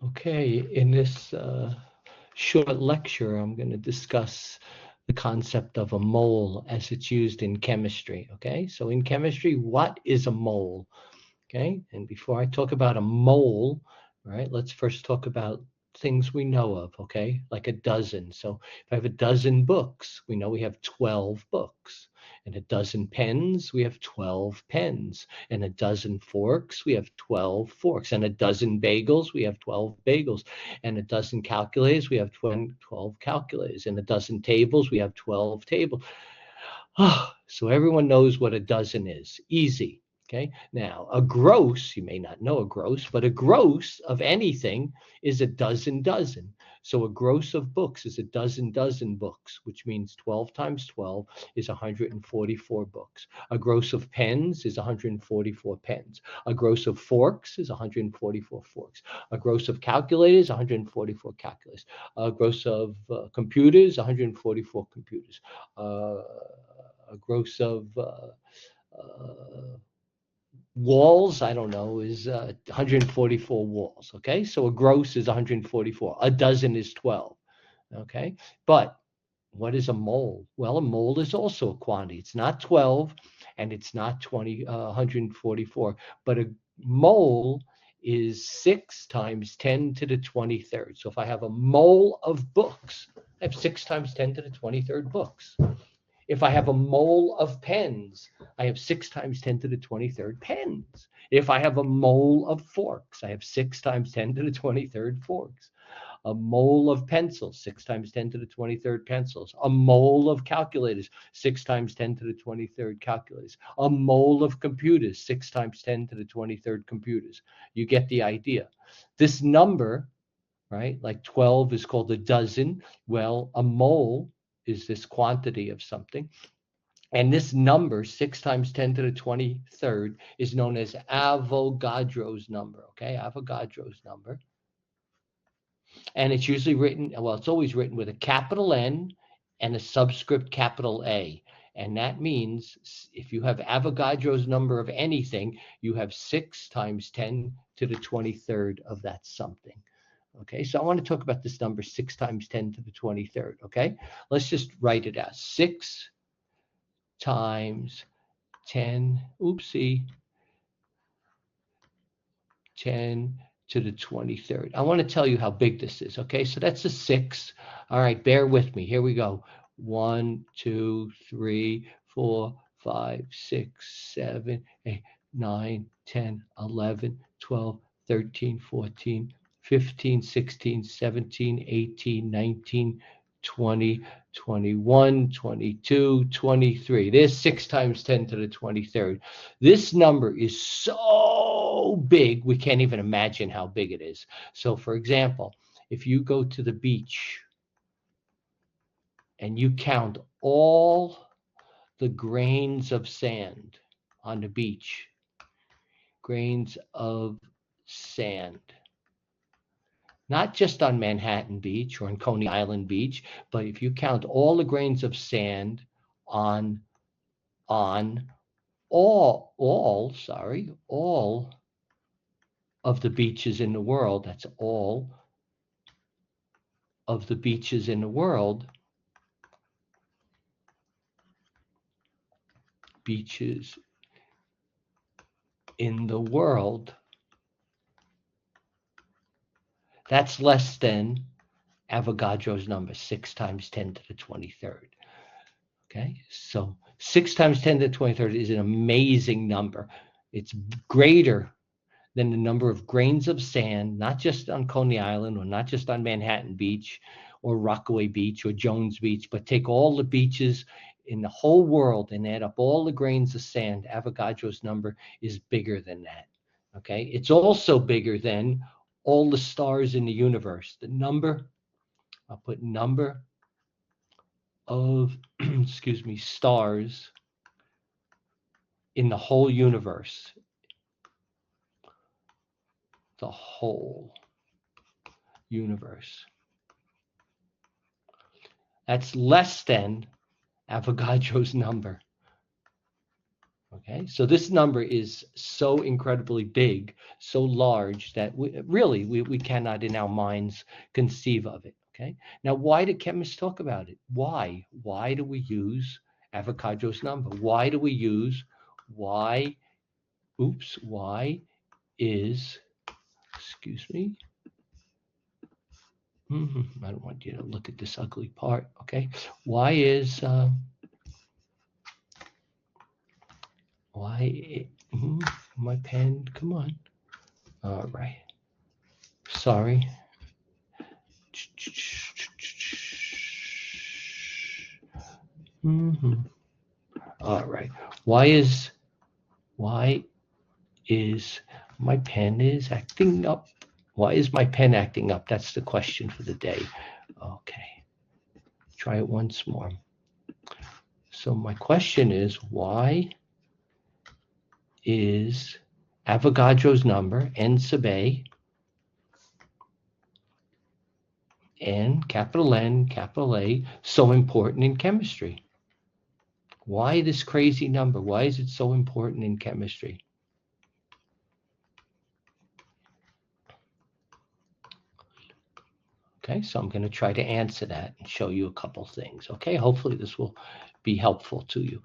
Okay, in this short lecture, I'm going to discuss the concept of a mole as it's used in chemistry. Okay, so in chemistry, what is a mole? Okay, and before I talk about a mole, right, let's first talk about things we know of. Okay, like a dozen. So if I have a dozen books, we know we have 12 books. And a dozen pens, we have 12 pens. And a dozen forks, we have 12 forks. And a dozen bagels, we have 12 bagels. And a dozen calculators, we have 12 calculators. And a dozen tables, we have 12 tables. So everyone knows what a dozen is. Easy. Okay. Now, a gross, you may not know a gross, but a gross of anything is a dozen. So a gross of books is a dozen books, which means 12 times 12 is 144 books. A gross of pens is 144 pens. A gross of forks is 144 forks. A gross of calculators, 144 calculators. A gross of computers, 144 computers. A gross of walls, I don't know, is 144 walls. Okay, so a gross is 144. A dozen is 12. Okay, but what is a mole? Well, a mole is also a quantity. It's not 12 and it's not 144, but a mole is 6 times 10 to the 23rd. So if I have a mole of books, I have 6 times 10 to the 23rd books. If I have a mole of pens, I have 6 times 10 to the 23rd pens. If I have a mole of forks, I have 6 times 10 to the 23rd forks. A mole of pencils, 6 times 10 to the 23rd pencils. A mole of calculators, 6 times 10 to the 23rd calculators. A mole of computers, 6 times 10 to the 23rd computers. You get the idea. This number, right, like 12 is called a dozen. Well, a mole is this quantity of something. And this number, 6 times 10 to the 23rd, is known as Avogadro's number. Okay, Avogadro's number. And it's usually written, well, it's always written with a capital N and a subscript capital A. And that means if you have Avogadro's number of anything, you have 6 times 10 to the 23rd of that something. Okay, so I want to talk about this number 6 times 10 to the 23rd. Okay, let's just write it out. 6 times 10, oopsie, 10 to the 23rd. I want to tell you how big this is. Okay, so that's a 6. All right, bear with me. Here we go. 1, 2, 3, 4, 5, 6, 7, 8, 9, 10, 11, 12, 13, 14, 15, 16, 17, 18, 19, 20, 21, 22, 23. There's 6 times 10 to the 23rd. This number is so big, we can't even imagine how big it is. So, for example, if you go to the beach and you count all the grains of sand on the beach, grains of sand, not just on Manhattan Beach or on Coney Island Beach, but if you count all the grains of sand on all of the beaches in the world, that's all of the beaches in the world, beaches in the world, that's less than Avogadro's number, 6 times 10 to the 23rd. Okay, so 6 times 10 to the 23rd is an amazing number. It's greater than the number of grains of sand, not just on Coney Island or not just on Manhattan Beach or Rockaway Beach or Jones Beach, but take all the beaches in the whole world and add up all the grains of sand. Avogadro's number is bigger than that. Okay, it's also bigger than all the stars in the universe. The number, I'll put number of, excuse me, stars in the whole universe. The whole universe. That's less than Avogadro's number. Okay, so this number is so incredibly big, so large that we cannot in our minds conceive of it. Okay, now why do chemists talk about it? Why? Why do we use Avogadro's number? Why do we use y? Oops, y is, excuse me. I don't want you to look at this ugly part. Okay, y is my pen. Come on. All right. Sorry. All right. Why is my pen is acting up? Why is my pen acting up? That's the question for the day. Okay. Try it once more. So my question is, why is Avogadro's number, N sub A, N, capital N, capital A, so important in chemistry? Why this crazy number? Why is it so important in chemistry? Okay, so I'm going to try to answer that and show you a couple things. Okay, hopefully this will be helpful to you.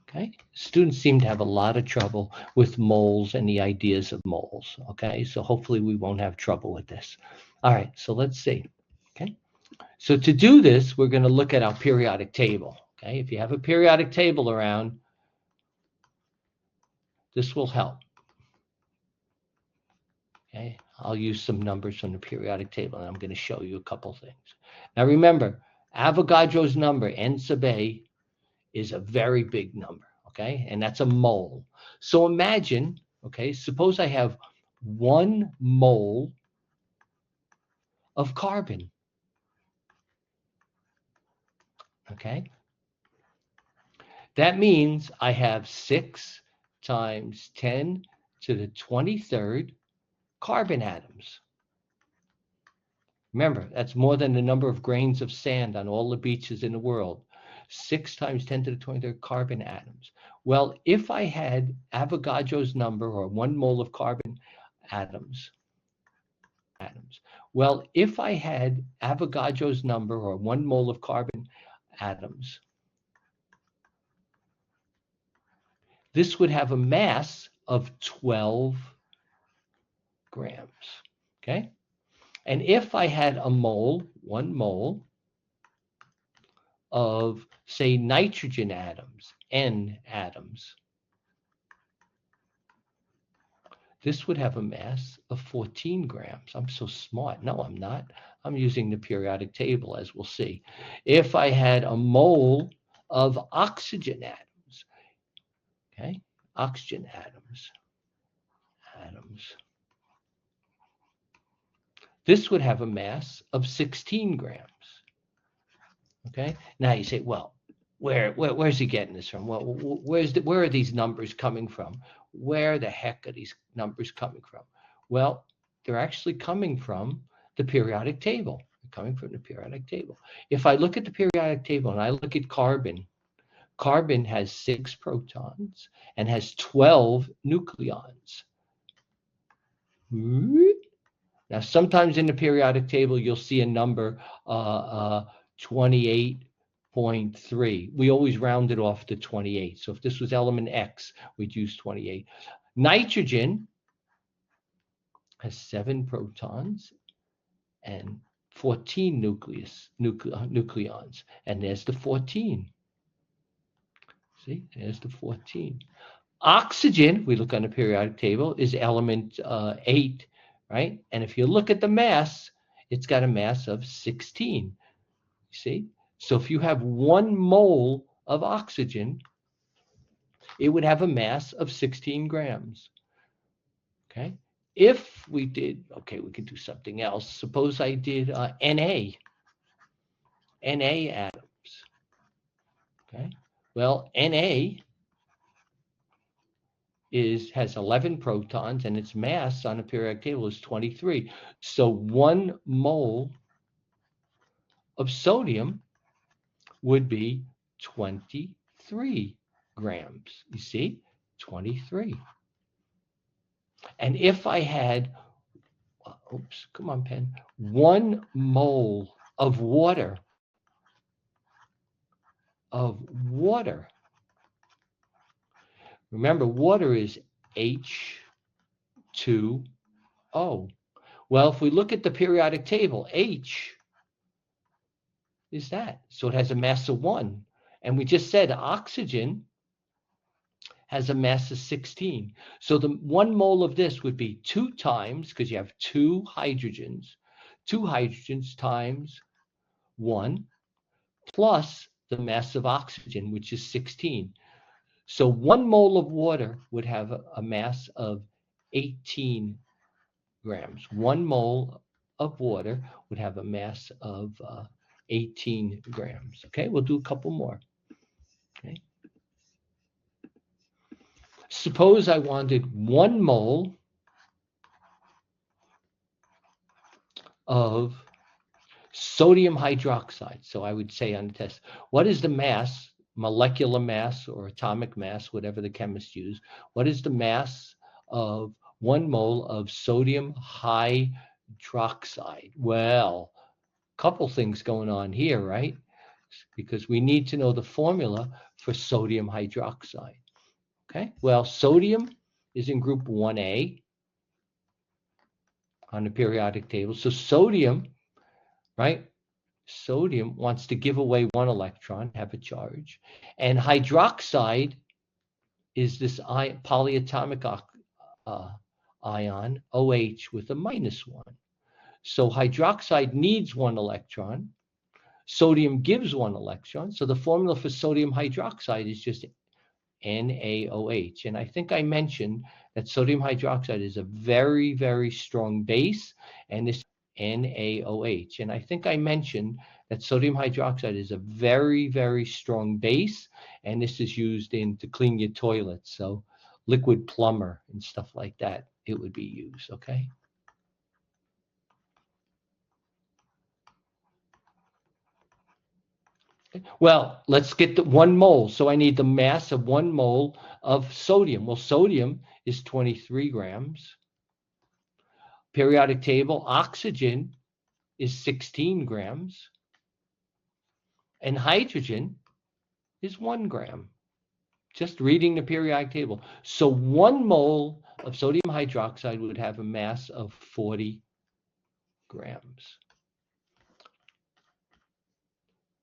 Okay, students seem to have a lot of trouble with moles and the ideas of moles. Okay, so hopefully we won't have trouble with this. All right, so let's see. Okay, so to do this, we're going to look at our periodic table. Okay, if you have a periodic table around, this will help. Okay, I'll use some numbers from the periodic table, and I'm going to show you a couple things. Now remember, Avogadro's number, N sub A, is a very big number, okay? And that's a mole. So imagine, okay, suppose I have 1 mole of carbon, okay? That means I have 6 times 10 to the 23rd carbon atoms. Remember, that's more than the number of grains of sand on all the beaches in the world. 6 times 10 to the 23rd carbon atoms. Well, if I had Avogadro's number, or 1 mole of carbon atoms. Well, if I had Avogadro's number, or 1 mole of carbon atoms, this would have a mass of 12 grams. Okay? And if I had a mole, 1 mole of, say, nitrogen atoms, N atoms, this would have a mass of 14 grams. I'm so smart. No, I'm not. I'm using the periodic table, as we'll see. If I had a mole of oxygen atoms, okay, oxygen atoms, this would have a mass of 16 grams. Okay, now you say, well, where's he getting this from? Well, where are these numbers coming from? Where the heck are these numbers coming from? Well, they're actually coming from the periodic table. They're coming from the periodic table. If I look at the periodic table and I look at carbon, carbon has 6 protons and has 12 nucleons. Now, sometimes in the periodic table, you'll see a number 28.3. We always round it off to 28. So if this was element X, we'd use 28. Nitrogen has 7 protons and 14 nucleons. And there's the 14. See, there's the 14. Oxygen, we look on the periodic table, is element 8, right? And if you look at the mass, it's got a mass of 16. You see? So if you have 1 mole of oxygen, it would have a mass of 16 grams. Okay? If we did, okay, we could do something else. Suppose I did Na atoms. Okay? Well, Na has 11 protons and its mass on the periodic table is 23. So 1 mole of sodium would be 23 grams. You see, 23. And if I had, oops, come on, pen, 1 mole of water, remember, water is H2O. Well, if we look at the periodic table, H is that. So it has a mass of 1. And we just said oxygen has a mass of 16. So the 1 mole of this would be 2 times, because you have 2 hydrogens times 1 plus the mass of oxygen, which is 16. So 1 mole of water would have a mass of 18 grams. 1 mole of water would have a mass of 18 grams. Okay, we'll do a couple more. Okay. Suppose I wanted 1 mole of sodium hydroxide. So I would say on the test, what is the mass, molecular mass or atomic mass, whatever the chemists use, what is the mass of 1 mole of sodium hydroxide? Well, a couple things going on here, right? Because we need to know the formula for sodium hydroxide. Okay, well, sodium is in group 1A on the periodic table. So sodium, right? Sodium wants to give away 1 electron, have a charge. And hydroxide is this polyatomic ion, OH, with a -1. So hydroxide needs 1 electron. Sodium gives 1 electron. So the formula for sodium hydroxide is just NaOH. And I think I mentioned that sodium hydroxide is a very, very strong base, and this NaOH. And I think I mentioned that sodium hydroxide is a very, very strong base, and this is used to clean your toilets. So liquid plumber and stuff like that, it would be used, okay? Well, let's get the 1 mole. So I need the mass of 1 mole of sodium. Well, sodium is 23 grams. Periodic table, oxygen is 16 grams. And hydrogen is 1 gram. Just reading the periodic table. So 1 mole of sodium hydroxide would have a mass of 40 grams.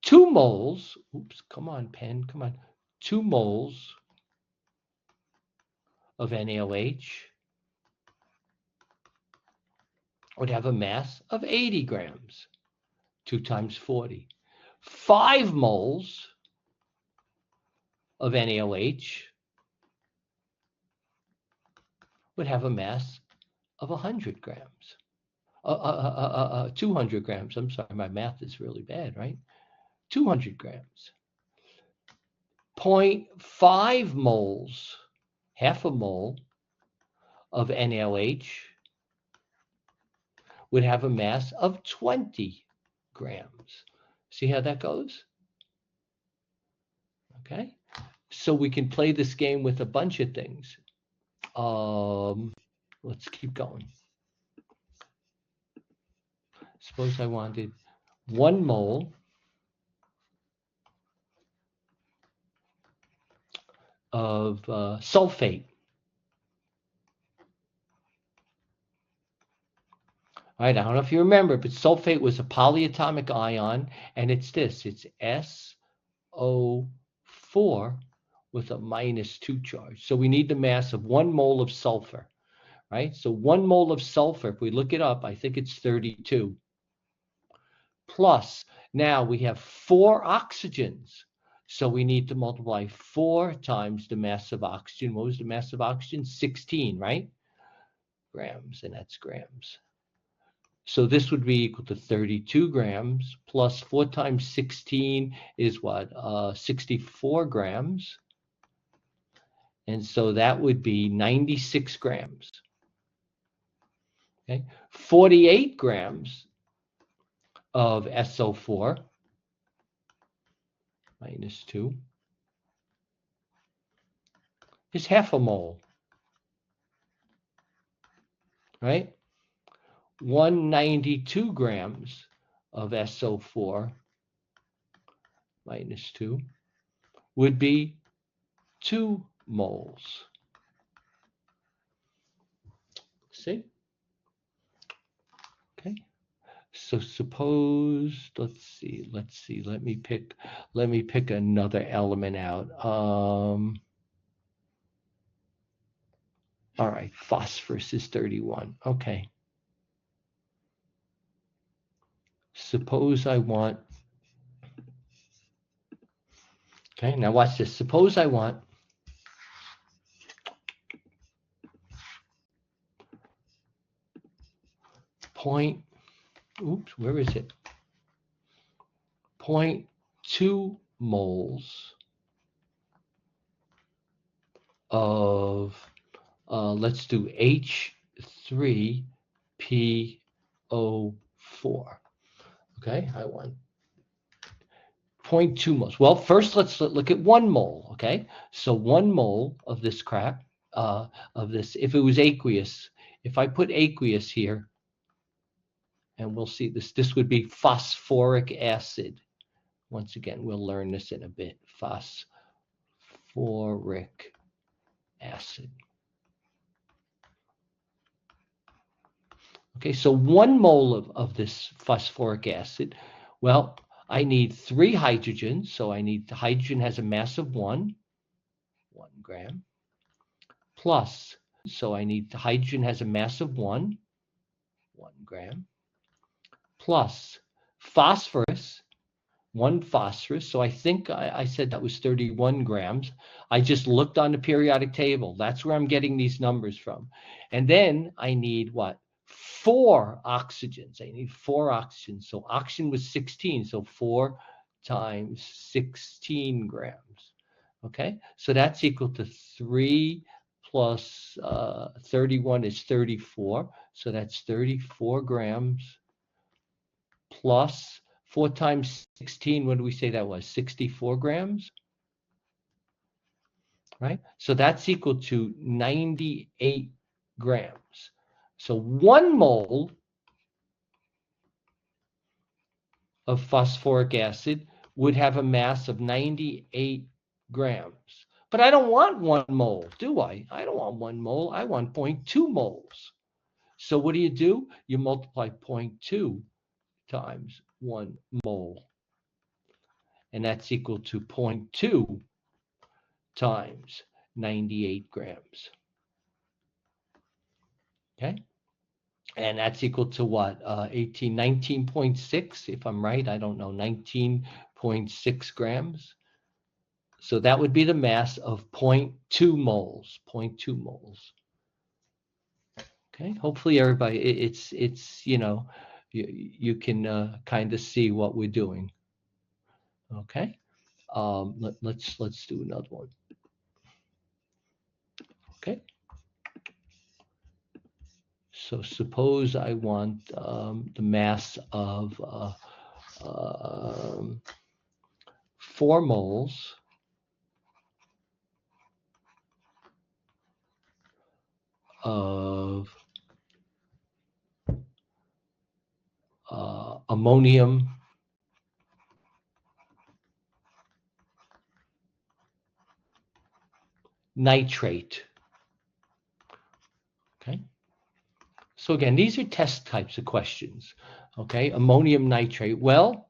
2 moles, oops, come on, pen, come on. 2 moles of NaOH would have a mass of 80 grams. 2 times 40. 5 moles of NaOH would have a mass of 100 grams. 200 grams. I'm sorry, my math is really bad, right? 200 grams. 0.5 moles, half a mole of NaOH would have a mass of 20 grams. See how that goes? Okay. So we can play this game with a bunch of things. Let's keep going. Suppose I wanted 1 mole of sulfate. All right, I don't know if you remember, but sulfate was a polyatomic ion, and it's this. It's SO4 with a -2 charge. So we need the mass of 1 mole of sulfur, right? So 1 mole of sulfur, if we look it up, I think it's 32. Plus, now we have 4 oxygens. So we need to multiply 4 times the mass of oxygen. What was the mass of oxygen? 16, right? Grams, and that's grams. So this would be equal to 32 grams plus 4 times 16 is what? 64 grams. And so that would be 96 grams. Okay, 48 grams of SO4 -2 is half a mole, right? 192 grams of SO4 minus 2 would be 2 moles. See? Okay. So suppose, let's see, let me pick another element out. All right, phosphorus is 31. Okay. Suppose I want, okay, now watch this. Suppose I want where is it? 0.2 moles of, let's do H3PO4. Okay, I want 0.2 moles. Well, first let's look at 1 mole. Okay, so 1 mole of this crap, of this, if it was aqueous, if I put aqueous here, and we'll see this would be phosphoric acid. Once again, we'll learn this in a bit. Phosphoric acid. Okay, so 1 mole of this phosphoric acid, well, I need 3 hydrogens, so I need, the hydrogen has a mass of 1 gram, plus, so I need, the hydrogen has a mass of 1 gram, plus phosphorus, 1 phosphorus, so I think I said that was 31 grams. I just looked on the periodic table. That's where I'm getting these numbers from. And then I need what? 4 oxygens. I need 4 oxygens. So oxygen was 16. So 4 times 16 grams. Okay. So that's equal to 3 plus 31 is 34. So that's 34 grams plus 4 times 16. What do we say that was? 64 grams. Right. So that's equal to 98 grams. So 1 mole of phosphoric acid would have a mass of 98 grams. But I don't want 1 mole, do I? I don't want 1 mole. I want 0.2 moles. So what do? You multiply 0.2 times 1 mole. And that's equal to 0.2 times 98 grams. Okay? And that's equal to what? 19.6, if I'm right. I don't know, 19.6 grams. So that would be the mass of 0.2 moles, 0.2 moles. Okay, hopefully everybody, it's you know, you can kind of see what we're doing. Okay, let's do another one. Okay. So suppose I want the mass of 4 moles of ammonium nitrate. Okay. So again, these are test types of questions. Okay, ammonium nitrate. Well,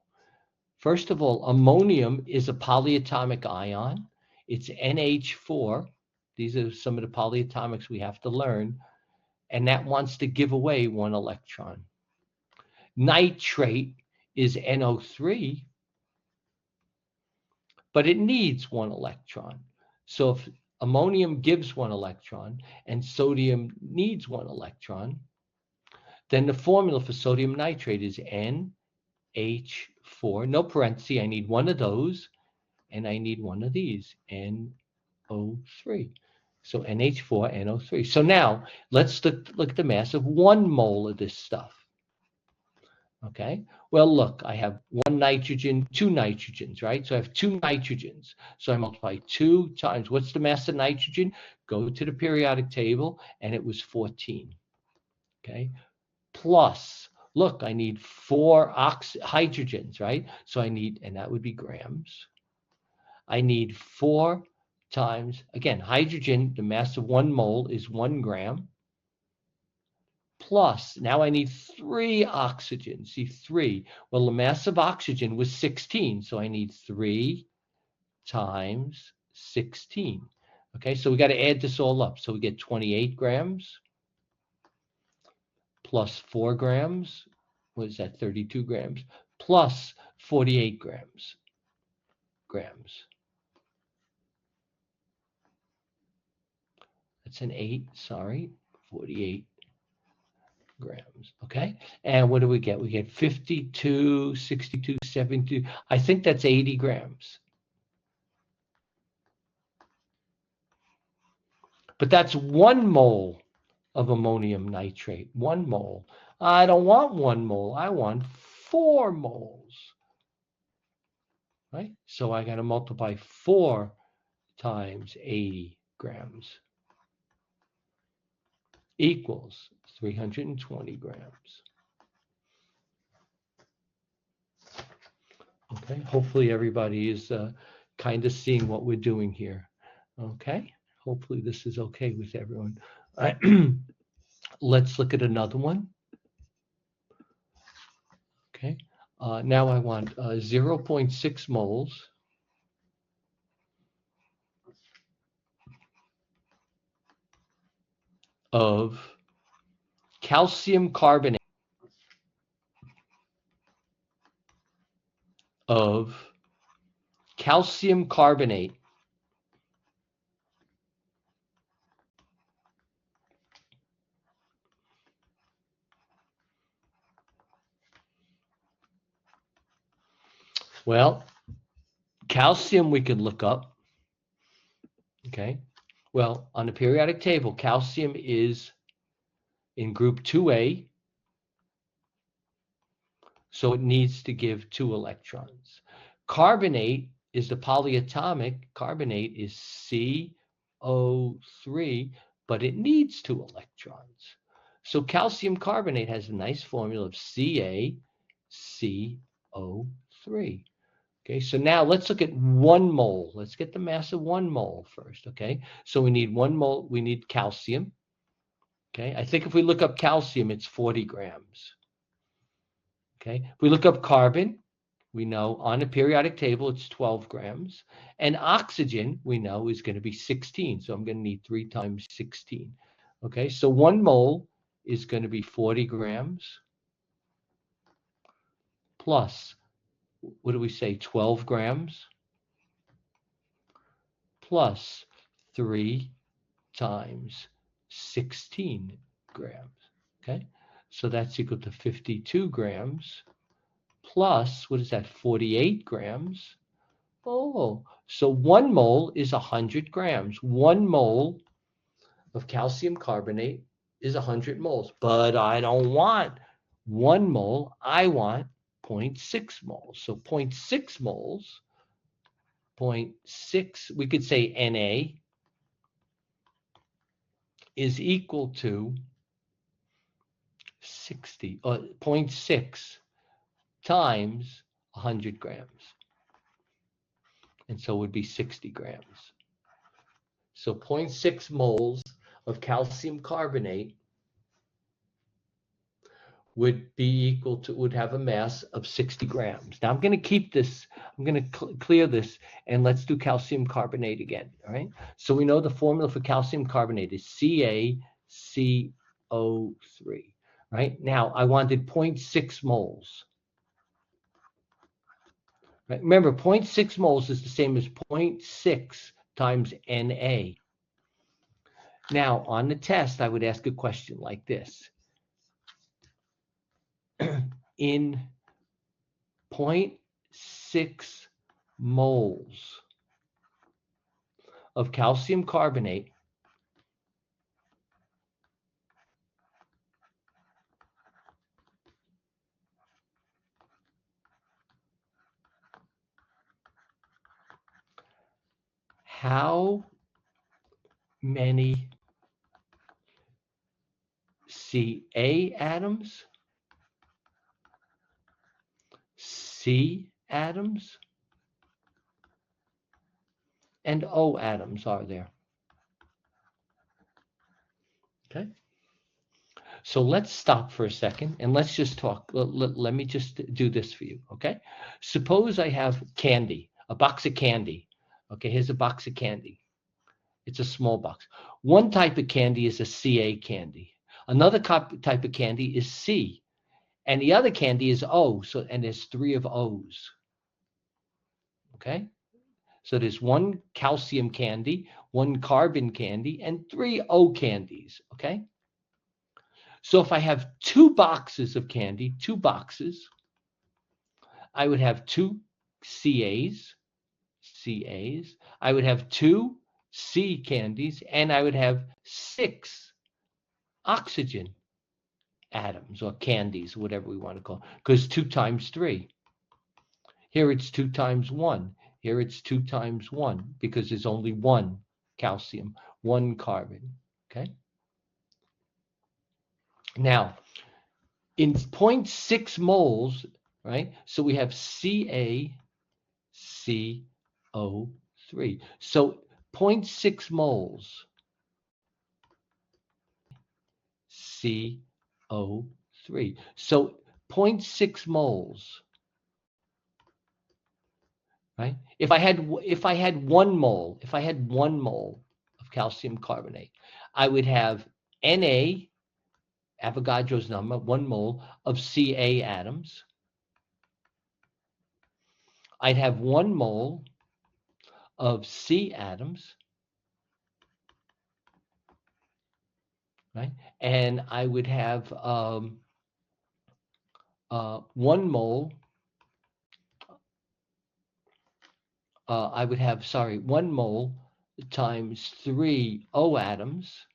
first of all, ammonium is a polyatomic ion. It's NH4. These are some of the polyatomics we have to learn. And that wants to give away 1 electron. Nitrate is NO3, but it needs 1 electron. So if ammonium gives 1 electron and sodium needs 1 electron, then the formula for sodium nitrate is NH4, no parenthesis, I need 1 of those, and I need 1 of these, NO3. So NH4, NO3. So now let's look at the mass of 1 mole of this stuff. Okay, well, look, I have one nitrogen, two nitrogens, right? So I have two nitrogens. So I multiply 2 times, what's the mass of nitrogen? Go to the periodic table, and it was 14. Okay, plus, look, I need 4 hydrogens, right? So I need, and that would be grams. I need 4 times, again, hydrogen, the mass of 1 mole is 1 gram. Plus, now I need 3 oxygen. See, 3. Well, the mass of oxygen was 16, so I need 3 times 16. Okay, so we got to add this all up. So we get 28 grams plus 4 grams. What is that? 32 grams plus 48 grams. That's an 8, sorry, 48 grams. Okay, and what do we get? We get 52, 62, 72. I think that's 80 grams. But that's 1 mole of ammonium nitrate. 1 mole. I don't want 1 mole. I want 4 moles. Right? So I got to multiply 4 times 80 grams equals 320 grams. Okay, hopefully everybody is kind of seeing what we're doing here. Okay, hopefully this is okay with everyone. All right. Let's look at another one. Okay, now I want 0.6 moles of calcium carbonate Well, calcium we could look up. Okay, well, on the periodic table, calcium is in group 2A, so it needs to give 2 electrons. Carbonate is the polyatomic. Carbonate is CO3, but it needs 2 electrons. So calcium carbonate has a nice formula of CaCO3. Okay, so now let's look at 1 mole. Let's get the mass of 1 mole first, okay? So we need 1 mole, we need calcium. Okay, I think if we look up calcium, it's 40 grams. Okay, if we look up carbon, we know on the periodic table it's 12 grams. And oxygen, we know, is going to be 16. So I'm going to need 3 times 16. Okay, so 1 mole is going to be 40 grams plus, what do we say, 12 grams plus 3 times 16 grams. Okay, so that's equal to 52 grams plus, what is that, 48 grams. Oh, so 1 mole is 100 grams. 1 mole of calcium carbonate is 100 moles, but I don't want 1 mole. I want 0.6 moles. So 0.6 moles, 0.6, we could say Na is equal to 60, 0.6 times 100 grams. And so it would be 60 grams. So 0.6 moles of calcium carbonate would be equal to, would have a mass of 60 grams. Now I'm going to keep this, I'm going to clear this, and let's do calcium carbonate again, all right? So we know the formula for calcium carbonate is CaCO3, right? Now I wanted 0.6 moles. Right? Remember, 0.6 moles is the same as 0.6 times Na. Now, on the test, I would ask a question like this. In 0.6 moles of calcium carbonate, how many Ca atoms, C atoms, and O atoms are there? Okay. So let's stop for a second and let's just talk. Let me just do this for you, okay? Suppose I have candy, a box of candy. Okay, here's a box of candy. It's a small box. One type of candy is a Ca candy. Another type of candy is C, and the other candy is O. So, and there's 3 of O's. Okay, so there's one calcium candy, one carbon candy, and 3 O candies. Okay. So if I have 2 boxes of candy, 2 boxes, I would have 2 CAs, I would have 2 C candies, and I would have 6 oxygen atoms or candies, whatever we want to call it, because 2 times 3. Here it's 2 times 1. Here it's 2 times 1 because there's only 1 calcium, 1 carbon. Okay. Now, in 0.6 moles, right? So we have CaCO3. So 0.6 moles CO3. So 0.6 moles, right? If I had 1 mole, if I had 1 mole of calcium carbonate, I would have Na, Avogadro's number, 1 mole of Ca atoms. I'd have 1 mole of C atoms, right? And I would have 1 mole. I would have, 1 mole times 3 O atoms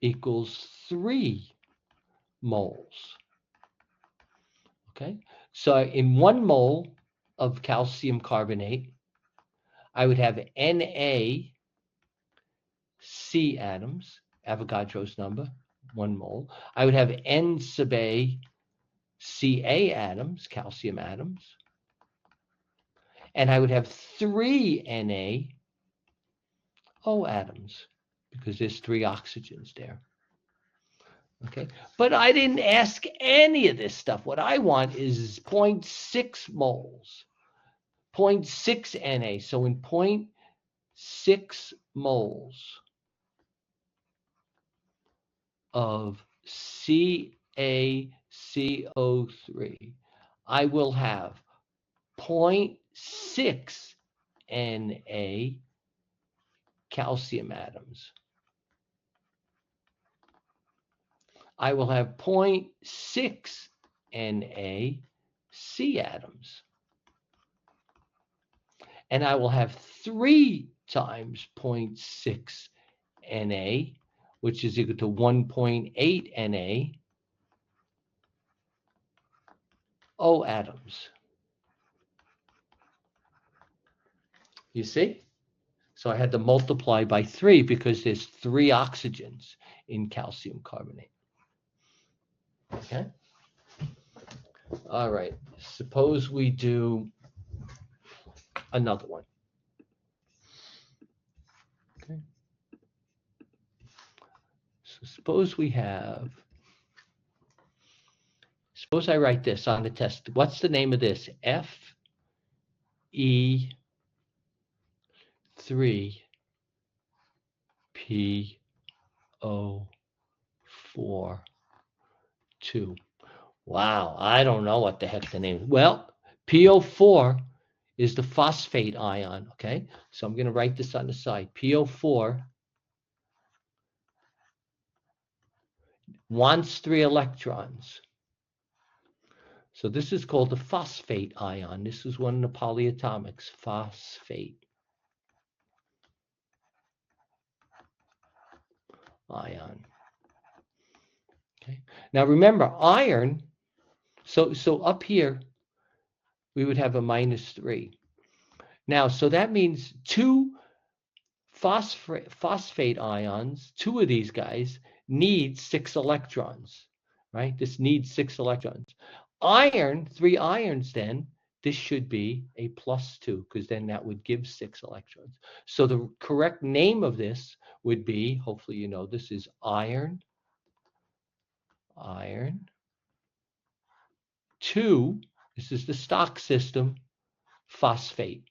equals 3 moles. Okay, so in 1 mole of calcium carbonate, I would have Na C atoms, Avogadro's number, 1 mole. I would have N sub A Ca atoms, calcium atoms, and I would have 3 Na O atoms because there's 3 oxygens there. Okay, but I didn't ask any of this stuff. What I want is 0.6 moles, 0.6 Na. So in 0.6 moles of CaCO3, I will have 0.6 Na calcium atoms. I will have 0.6 Na C atoms. And I will have 3 times 0.6 Na, which is equal to 1.8 Na O atoms. You see? So I had to multiply by 3 because there's 3 oxygens in calcium carbonate. Okay? All right. Suppose we do another one. Okay. So suppose I write this on the test. What's the name of this? Fe3 PO4 2. Wow, I don't know what the heck the name is. Well, PO4 is the phosphate ion, okay? So I'm going to write this on the side. PO4 wants 3 electrons. So this is called the phosphate ion. This is one of the polyatomics, phosphate ion. Okay. Now remember, iron, so up here, we would have a -3. Now, so that means two phosphate ions, two of these guys, need 6 electrons, right? This needs 6 electrons. Iron, 3 irons then, this should be a +2, because then that would give 6 electrons. So the correct name of this would be, hopefully you know, this is iron 2, this is the stock system, phosphate.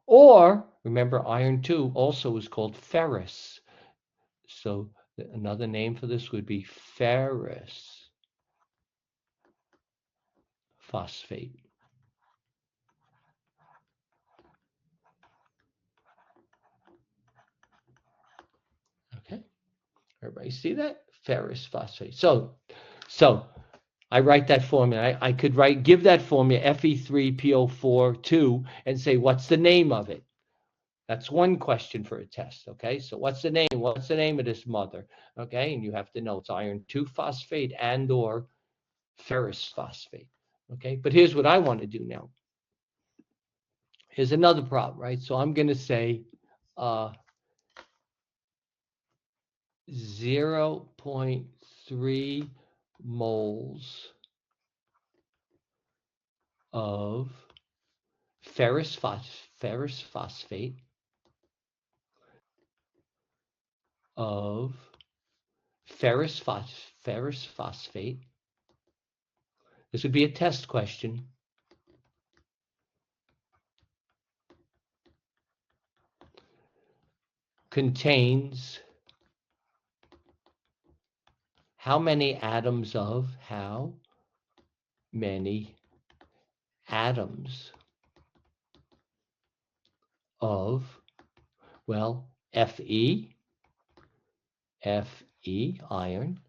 Or, remember, iron 2 also is called ferrous. So another name for this would be ferrous phosphate. Okay, everybody see that? Ferrous phosphate. So I write that formula. I could give that formula Fe3PO4 2 and say, what's the name of it? That's one question for a test, okay? So what's the name? What's the name of this mother? Okay, and you have to know it's iron 2 phosphate and or ferrous phosphate, okay? But here's what I want to do now. Here's another problem, right? So I'm going to say 0.3 moles of ferrous phosphate of ferrous phosphate. This would be a test question. Contains how many atoms of well, Fe iron,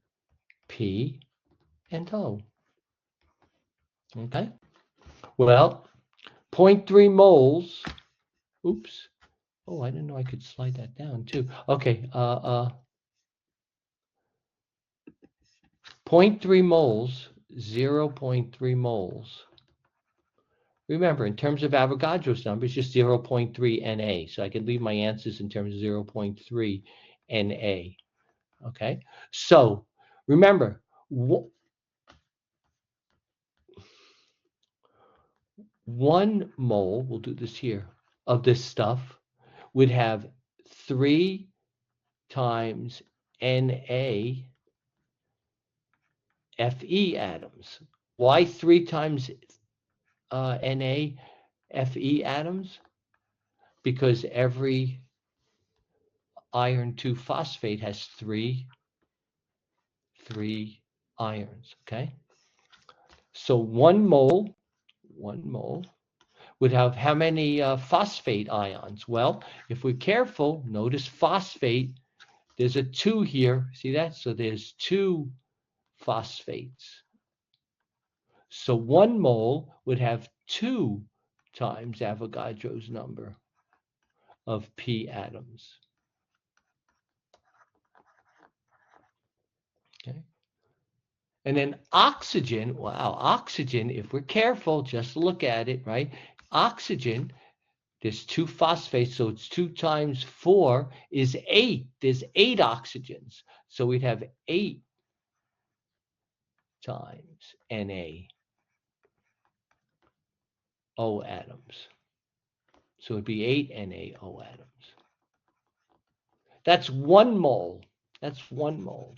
P and O. Okay. Well, 0.3 moles. Oops. Oh, I didn't know I could slide that down too. Okay. 0.3 moles, 0.3 moles. Remember, in terms of Avogadro's number, it's just 0.3 Na. So I could leave my answers in terms of 0.3 Na. Okay. So remember, 1 mole, we'll do this here, of this stuff would have 3 times Na Fe atoms. Why 3 times Na Fe atoms? Because every iron 2 phosphate has 3 irons, okay? So 1 mole would have how many phosphate ions? Well, if we're careful, notice phosphate, there's a 2 here. See that? So there's 2 phosphates. So 1 mole would have 2 times Avogadro's number of P atoms. Okay. And then oxygen, wow, oxygen, if we're careful, just look at it, right? Oxygen, there's 2 phosphates, so it's 2 times 4 is 8. There's 8 oxygens. So we'd have 8 times NaO atoms. So it'd be 8 NaO atoms. That's 1 mole. That's 1 mole.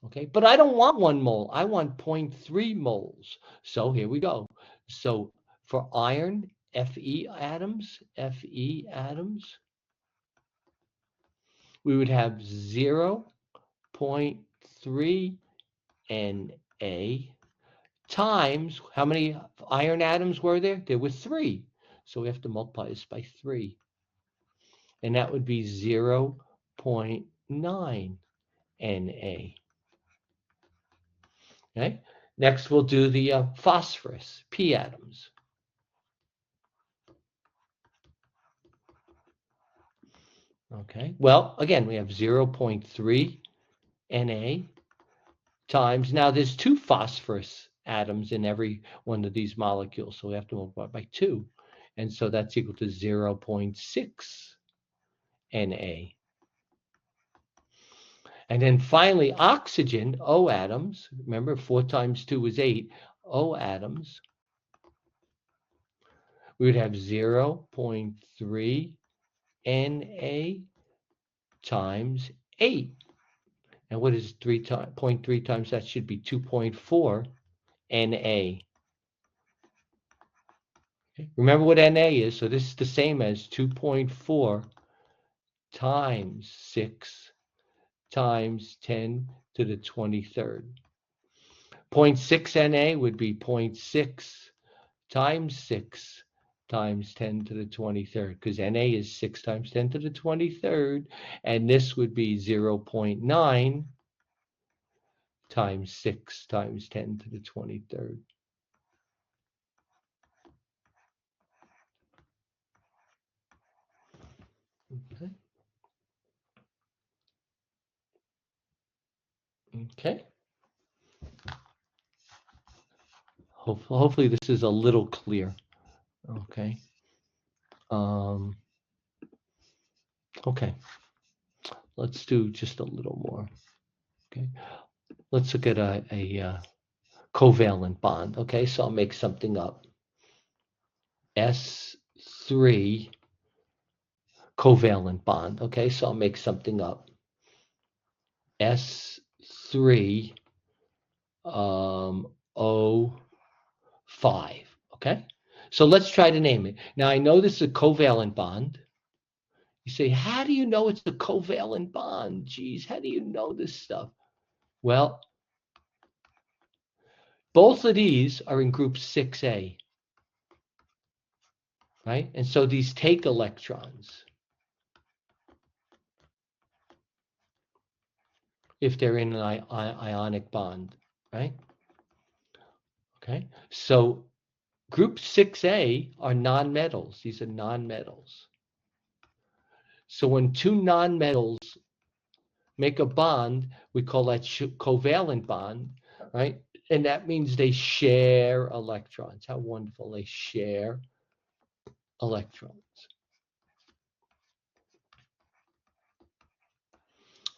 Okay, but I don't want 1 mole. I want 0.3 moles. So here we go. So for iron, Fe atoms, we would have 0.3 Na times, how many iron atoms were there? There were 3. So we have to multiply this by 3. And that would be 0.9 Na. Okay. Next, we'll do the phosphorus, P atoms. Okay. Well, again, we have 0.3 Na times, now there's 2 phosphorus atoms in every one of these molecules, so we have to multiply by 2. And so that's equal to 0.6 Na. And then finally, oxygen, O atoms, remember 4 times 2 is 8, O atoms, we would have 0.3 Na times 8. And what is 3 times 0.3 times? That should be 2.4 Na. Okay. Remember what Na is, so this is the same as 2.4 times 6 times 10 to the 23rd. 0.6 Na would be 0.6 times 6 times 10 to the 23rd, because Na is 6 times 10 to the 23rd, and this would be 0.9 times 6 times 10 to the 23rd. Okay. Okay. Hopefully this is a little clear. Okay. Okay. Let's do just a little more. Okay. Let's look at a covalent bond. Okay, so I'll make something up. S3 covalent bond. Okay, so I'll make something up. S3 O5. Okay, so let's try to name it. Now I know this is a covalent bond. You say, how do you know it's a covalent bond? Geez, how do you know this stuff? Well, both of these are in group 6A, right? And so these take electrons if they're in an ionic bond, right? Okay, so group 6A are nonmetals. These are nonmetals. So when 2 nonmetals make a bond, we call that covalent bond, right? And that means they share electrons. How wonderful, they share electrons.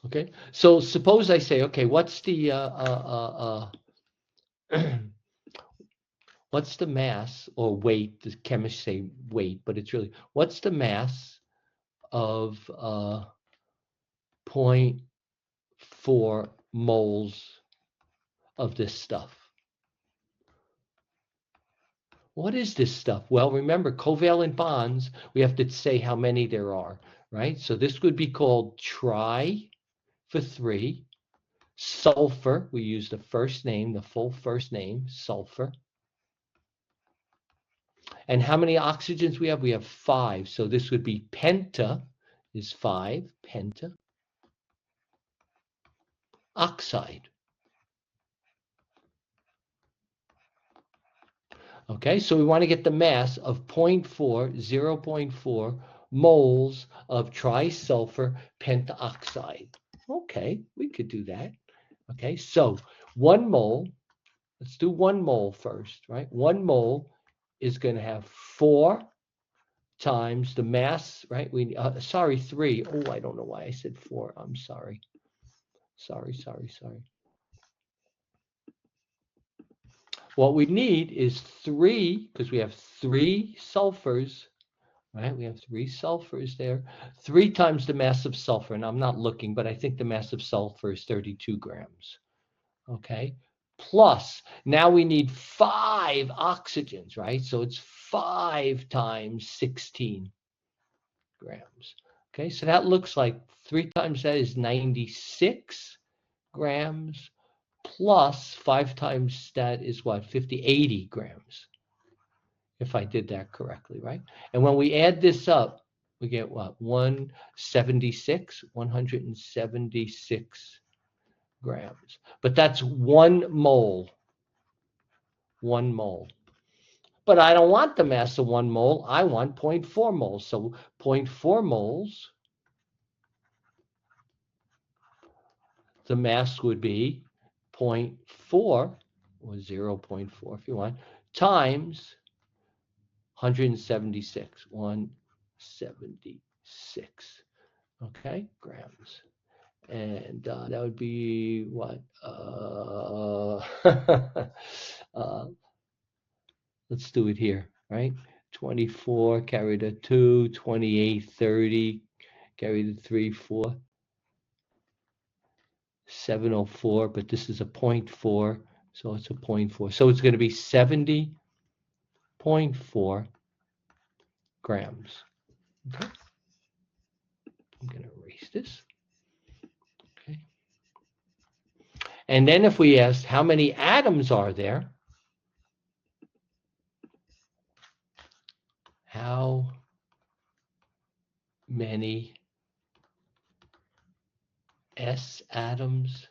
Okay, so suppose I say, okay, what's the what's the mass or weight? The chemists say weight, but it's really, what's the mass of 0.4 moles of this stuff? What is this stuff? Well, remember, covalent bonds, we have to say how many there are, right? So this would be called tri for 3. Sulfur, we use the first name, the full first name, sulfur. And how many oxygens we have? We have 5. So this would be penta, is 5, penta. Oxide. Okay, so we want to get the mass of 0.4 moles of trisulfur pentoxide. Okay, we could do that. Okay, so 1 mole, let's do 1 mole first, right? 1 mole is going to have 4 times the mass, right? Sorry, 3. Oh, I don't know why I said 4. I'm sorry. Sorry. What we need is 3, because we have 3 sulfurs, right? We have 3 sulfurs there. 3 times the mass of sulfur, and I'm not looking, but I think the mass of sulfur is 32 grams. Okay, plus now we need 5 oxygens, right? So it's 5 times 16 grams. Okay, so that looks like 3 times that is 96 grams, plus 5 times that is what? 80 grams, if I did that correctly, right? And when we add this up, we get what? 176 grams. But that's 1 mole. 1 mole. But I don't want the mass of 1 mole. I want 0.4 moles. So 0.4 moles, the mass would be 0.4 or 0.4 if you want times 176. 176. Okay, grams. And that would be what? Let's do it here, right? 24, carry the 2, 28, 30, carry the 3, 4, 704, but this is a 0.4, so it's a 0.4. So it's going to be 70.4 grams. Okay. I'm going to erase this. Okay. And then if we asked how many atoms are there, how many S atoms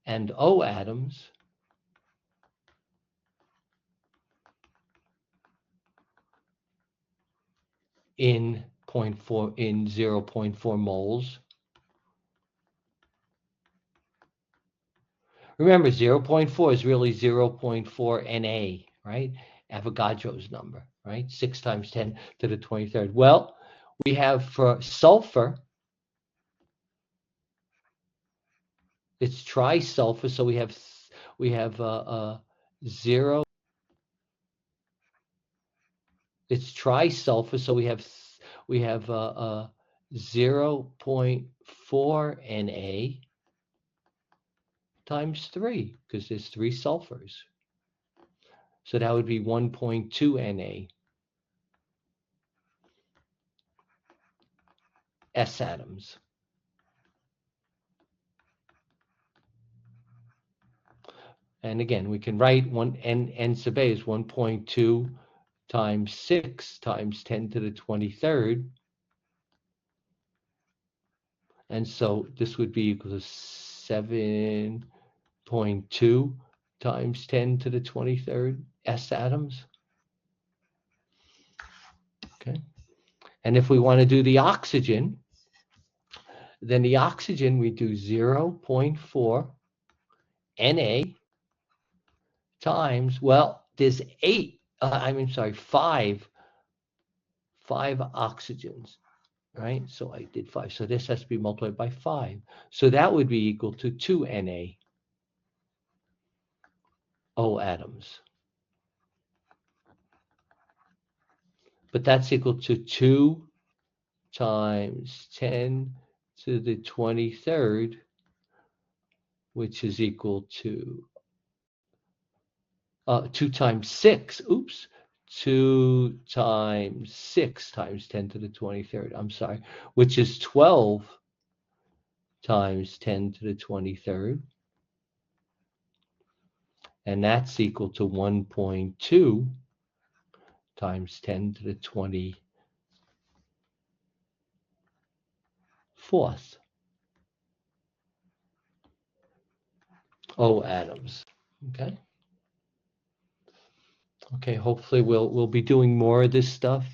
and O atoms in 0.4 moles. Remember, 0.4 is really 0.4 Na, right? Avogadro's number, right? 6 times 10 to the 23rd. Well, we have for sulfur, it's trisulfur, so we have 0. It's trisulfur, so we have 0.4 Na times 3, because there's 3 sulfurs. So that would be 1.2 Na S atoms. And again, we can write n sub a is 1.2 times 6 times 10 to the 23rd. And so this would be equal to 7.2 times 10 to the 23rd S atoms. Okay. And if we want to do the oxygen, then the oxygen we do 0.4 Na times, well, there's 5 oxygens, right? So I did 5. So this has to be multiplied by 5. So that would be equal to 2 Na O atoms. But that's equal to 2 times 10 to the 23rd, which is equal to 2 times 6. Oops. 2 times 6 times 10 to the 23rd. I'm sorry, which is 12 times 10 to the 23rd. And that's equal to 1.2 times 10 to the 24th. O atoms. Okay. Okay, hopefully we'll be doing more of this stuff.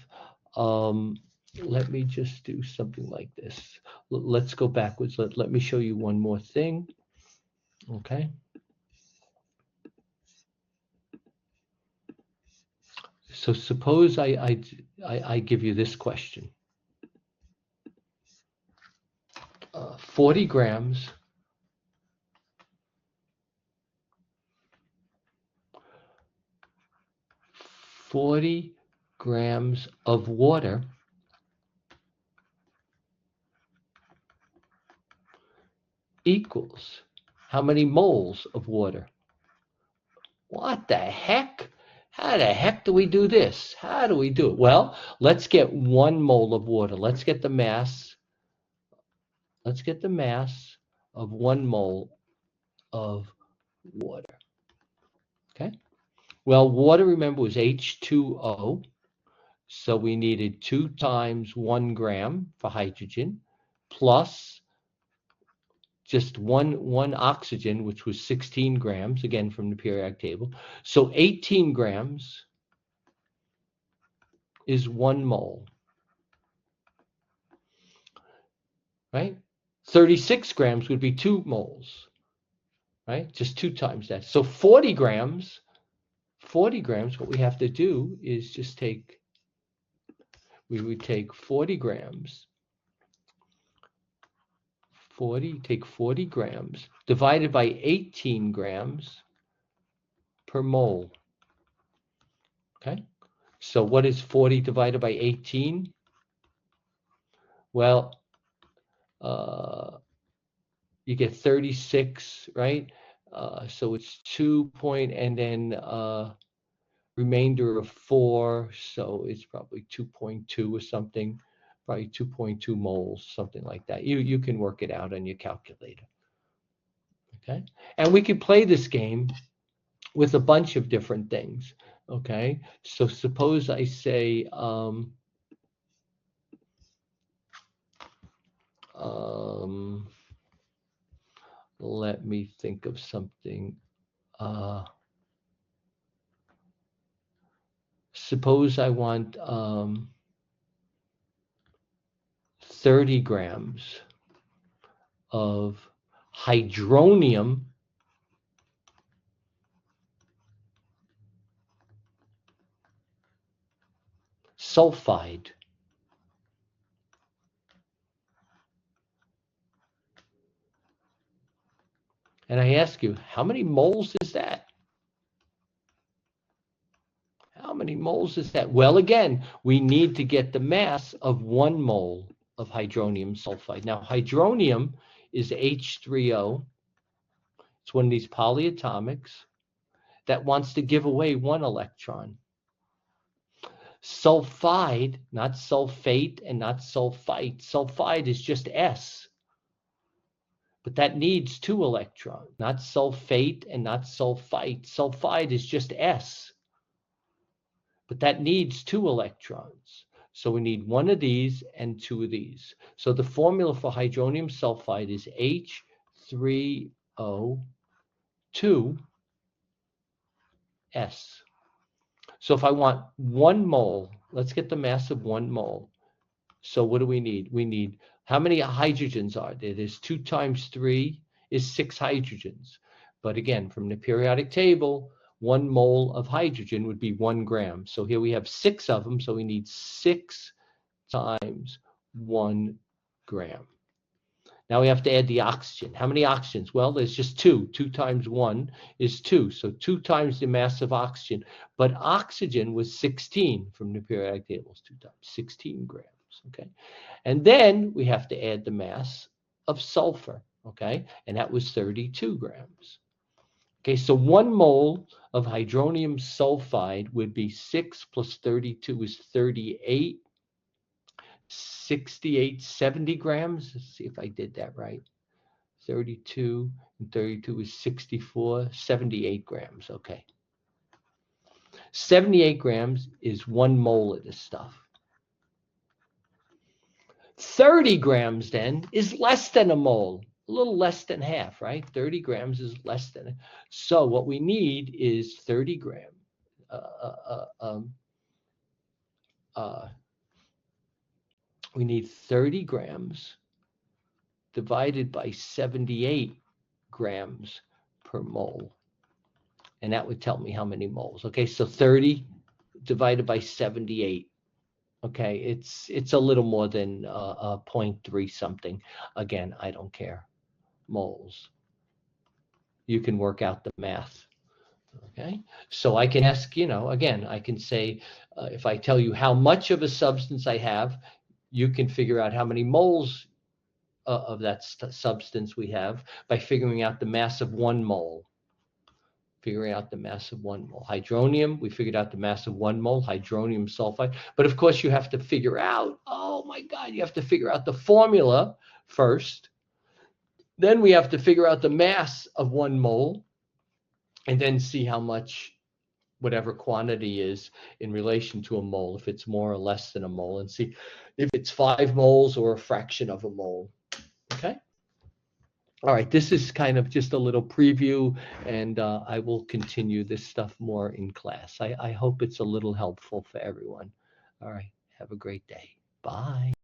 Let me just do something like this. Let's go backwards. Let me show you one more thing. Okay. So suppose I give you this question. 40 grams of water equals how many moles of water? What the heck? How the heck do we do this? How do we do it? Well, let's get 1 mole of water. Let's get the mass. Let's get the mass of 1 mole of water. Okay. Well, water, remember, was H2O. So we needed 2 times 1 gram for hydrogen plus just one oxygen, which was 16 grams, again from the periodic table. So 18 grams is 1 mole, right? 36 grams would be 2 moles, right? Just 2 times that. So 40 grams, what we have to do is just we would take 40 grams, take 40 grams divided by 18 grams per mole. Okay, so what is 40 divided by 18? Well, you get 36, right? So it's 2 point, and then remainder of 4, so it's probably 2.2 or something, probably 2.2 moles, something like that. You can work it out on your calculator. Okay, and we can play this game with a bunch of different things. Okay, so suppose I say let me think of something. Suppose I want 30 grams of hydronium sulfide. And I ask you, how many moles is that? How many moles is that? Well, again, we need to get the mass of 1 mole of hydronium sulfide. Now, hydronium is H3O. It's one of these polyatomics that wants to give away 1 electron. Sulfide, not sulfate and not sulfite. Sulfide is just S, but that needs 2 electrons. Not sulfate and not sulfite. Sulfide is just S, but that needs 2 electrons. So we need 1 of these and 2 of these. So the formula for hydronium sulfide is H3O2S. So if I want 1 mole, let's get the mass of 1 mole. So what do we need? We need, how many hydrogens are there? There's 2 times 3 is 6 hydrogens. But again, from the periodic table, 1 mole of hydrogen would be 1 gram. So here we have 6 of them, so we need 6 times 1 gram. Now we have to add the oxygen. How many oxygens? Well, there's just 2. 2 times 1 is 2. So 2 times the mass of oxygen. But oxygen was 16 from the periodic table. 2 times 16 grams. Okay. And then we have to add the mass of sulfur. Okay. And that was 32 grams. Okay. So 1 mole of hydronium sulfide would be 6 plus 32 is 38. 68, 70 grams. Let's see if I did that right. 32 and 32 is 64, 78 grams. Okay. 78 grams is 1 mole of this stuff. 30 grams then is less than a mole, a little less than half, right? 30 grams is less than. So what we need is 30 grams. We need 30 grams divided by 78 grams per mole. And that would tell me how many moles. Okay, so 30 divided by 78. Okay, it's a little more than 0.3 something. Again, I don't care. Moles. You can work out the math. Okay, so I can ask, again, I can say, if I tell you how much of a substance I have, you can figure out how many moles of that substance we have by figuring out the mass of 1 mole. Figuring out the mass of 1 mole. Hydronium, we figured out the mass of 1 mole, hydronium sulfide. But of course, you have to figure out, oh my God, you have to figure out the formula first. Then we have to figure out the mass of 1 mole and then see how much whatever quantity is in relation to a mole, if it's more or less than a mole, and see if it's 5 moles or a fraction of a mole. Okay? All right, this is kind of just a little preview, and I will continue this stuff more in class. I hope it's a little helpful for everyone. All right, have a great day. Bye.